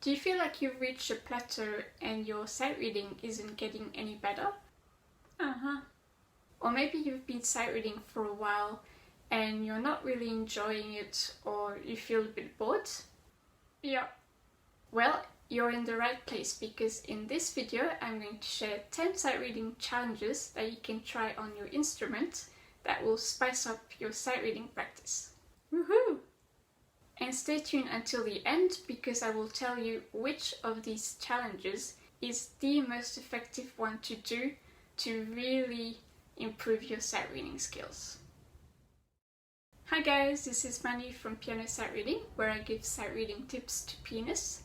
Do you feel like you've reached a plateau and your sight reading isn't getting any better? Or maybe you've been sight reading for a while and you're not really enjoying it, or you feel a bit bored? Yeah. Well, you're in the right place, because in this video I'm going to share 10 sight reading challenges that you can try on your instrument that will spice up your sight reading practice. Woohoo! And stay tuned until the end, because I will tell you which of these challenges is the most effective one to do to really improve your sight reading skills. Hi guys, this is Manu from Piano Sight Reading, where I give sight reading tips to pianists.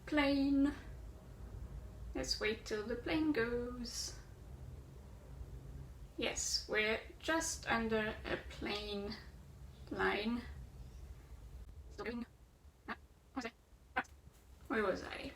Plane. Let's wait till the plane goes. Yes, we're just under a plane line. Where was I?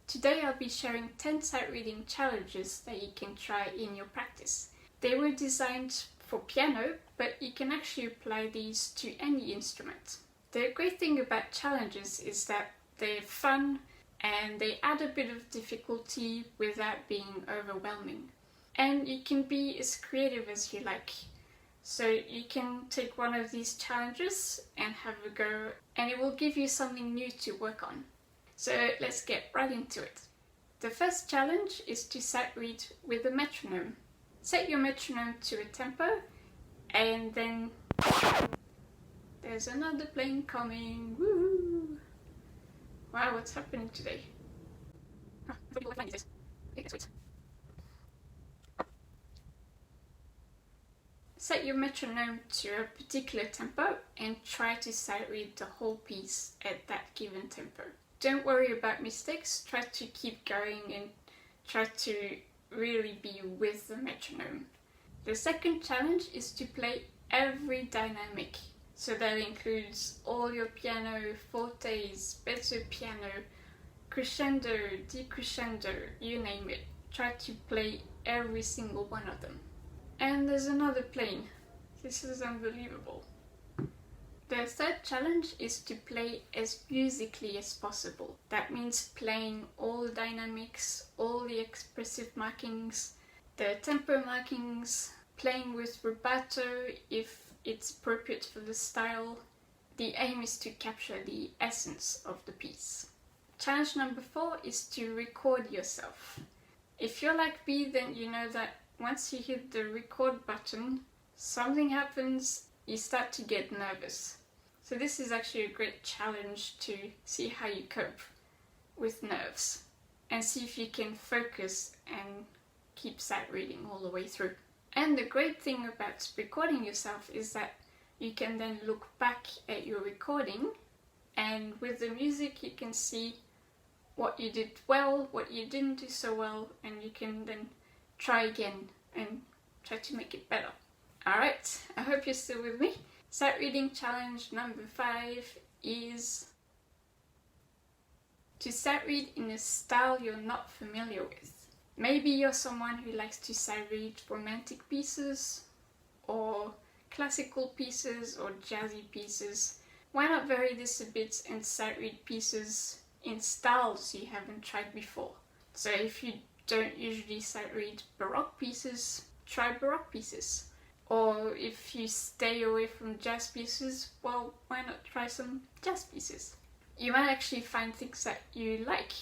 Today I'll be sharing 10 sight reading challenges that you can try in your practice. They were designed for piano, but you can actually apply these to any instrument. The great thing about challenges is that they're fun and they add a bit of difficulty without being overwhelming. And you can be as creative as you like. So you can take one of these challenges and have a go, and it will give you something new to work on. So let's get right into it. The first challenge is to sight read with a metronome. Set your metronome to a tempo, and then there's another plane coming. Woo! Wow, what's happening today? Okay, let's wait. Set your metronome to a particular tempo and try to sight read the whole piece at that given tempo. Don't worry about mistakes, try to keep going and try to really be with the metronome. The second challenge is to play every dynamic. So that includes all your piano, fortes, mezzo piano, crescendo, decrescendo, you name it. Try to play every single one of them. And there's another plane. This is unbelievable. The third challenge is to play as musically as possible. That means playing all the dynamics, all the expressive markings, the tempo markings, playing with rubato if it's appropriate for the style. The aim is to capture the essence of the piece. Challenge number 4 is to record yourself. If you're like me, then you know that once you hit the record button, something happens, you start to get nervous. So this is actually a great challenge to see how you cope with nerves and see if you can focus and keep sight reading all the way through. And the great thing about recording yourself is that you can then look back at your recording, and with the music you can see what you did well, what you didn't do so well, and you can then try again and try to make it better. Alright, I hope you're still with me. Sight reading challenge number 5 is to sight read in a style you're not familiar with. Maybe you're someone who likes to sight read romantic pieces, or classical pieces, or jazzy pieces. Why not vary this a bit and sight read pieces in styles you haven't tried before? So if you don't usually sight read Baroque pieces, try Baroque pieces. Or if you stay away from jazz pieces, well, why not try some jazz pieces? You might actually find things that you like,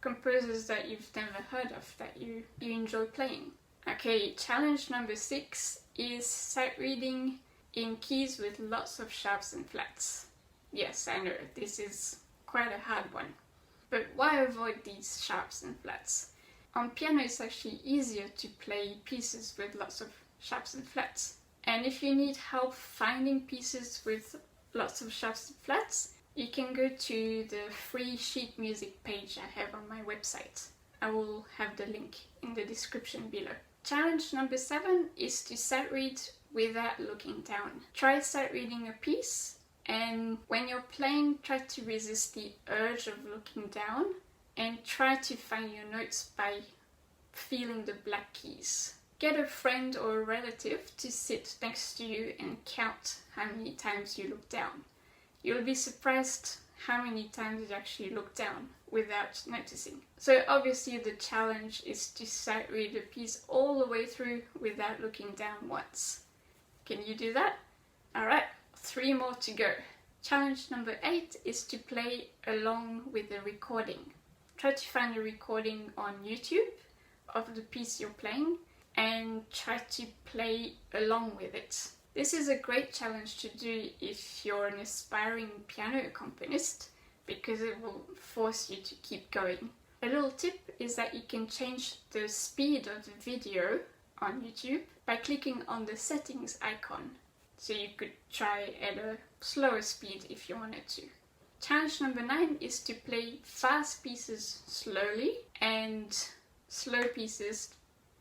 composers that you've never heard of that you enjoy playing. Okay, challenge number 6 is sight reading in keys with lots of sharps and flats. Yes, I know, this is quite a hard one. But why avoid these sharps and flats? On piano it's actually easier to play pieces with lots of sharps and flats. And if you need help finding pieces with lots of sharps and flats, you can go to the free sheet music page I have on my website. I will have the link in the description below. Challenge number 7 is to sight read without looking down. Try sight reading a piece, and when you're playing, try to resist the urge of looking down and try to find your notes by feeling the black keys. get a friend or a relative to sit next to you and count how many times you look down. You'll be surprised how many times you actually look down without noticing. So obviously the challenge is to sight read a piece all the way through without looking down once. Can you do that? Alright, 3 more to go. Challenge number 8 is to play along with the recording. Try to find a recording on YouTube of the piece you're playing and try to play along with it. This is a great challenge to do if you're an aspiring piano accompanist because it will force you to keep going. A little tip is that you can change the speed of the video on YouTube by clicking on the settings icon. So you could try at a slower speed if you wanted to. Challenge number 9 is to play fast pieces slowly and slow pieces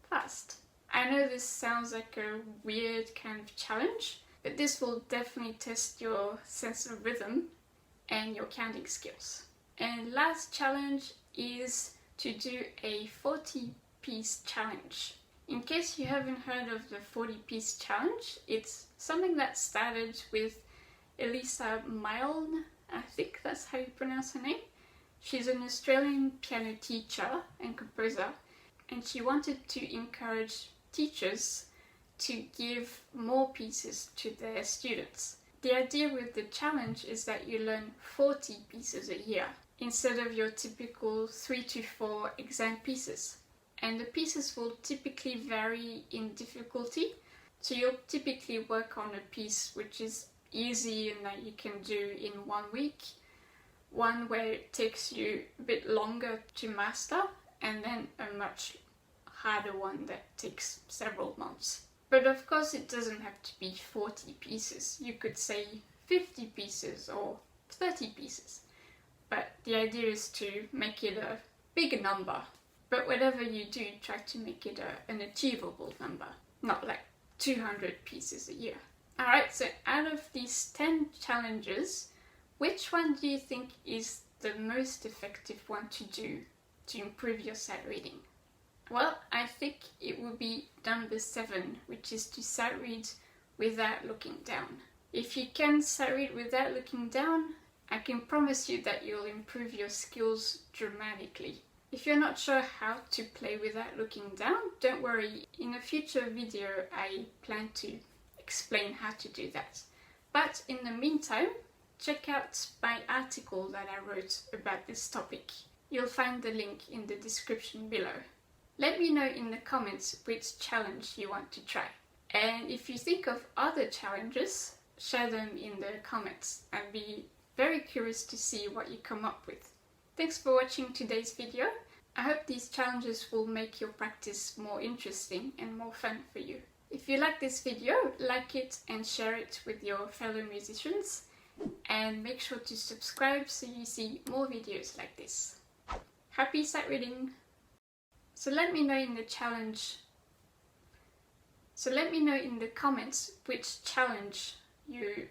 fast. I know this sounds like a weird kind of challenge, but this will definitely test your sense of rhythm and your counting skills. And last challenge is to do a 40-piece challenge. In case you haven't heard of the 40-piece challenge, it's something that started with Elisa Milne, I think that's how you pronounce her name. She's an Australian piano teacher and composer, and she wanted to encourage teachers to give more pieces to their students. The idea with the challenge is that you learn 40 pieces a year instead of your typical 3 to 4 exam pieces. And the pieces will typically vary in difficulty, so you'll typically work on a piece which is easy and that you can do in 1 week, one where it takes you a bit longer to master, and then a much harder one that takes several months. But of course it doesn't have to be 40 pieces. You could say 50 pieces or 30 pieces. But the idea is to make it a bigger number. But whatever you do, try to make it an achievable number, not like 200 pieces a year. Alright, so out of these 10 challenges, which one do you think is the most effective one to do to improve your sight reading? Well, I think it would be number 7, which is to sight read without looking down. If you can sight read without looking down, I can promise you that you'll improve your skills dramatically. If you're not sure how to play without looking down, don't worry. In a future video, I plan to explain how to do that. But in the meantime, check out my article that I wrote about this topic. You'll find the link in the description below. Let me know in the comments which challenge you want to try. And if you think of other challenges, share them in the comments. I'd be very curious to see what you come up with. Thanks for watching today's video. I hope these challenges will make your practice more interesting and more fun for you. If you like this video, like it and share it with your fellow musicians. And make sure to subscribe so you see more videos like this. Happy sight reading! So let me know in the comments which challenge you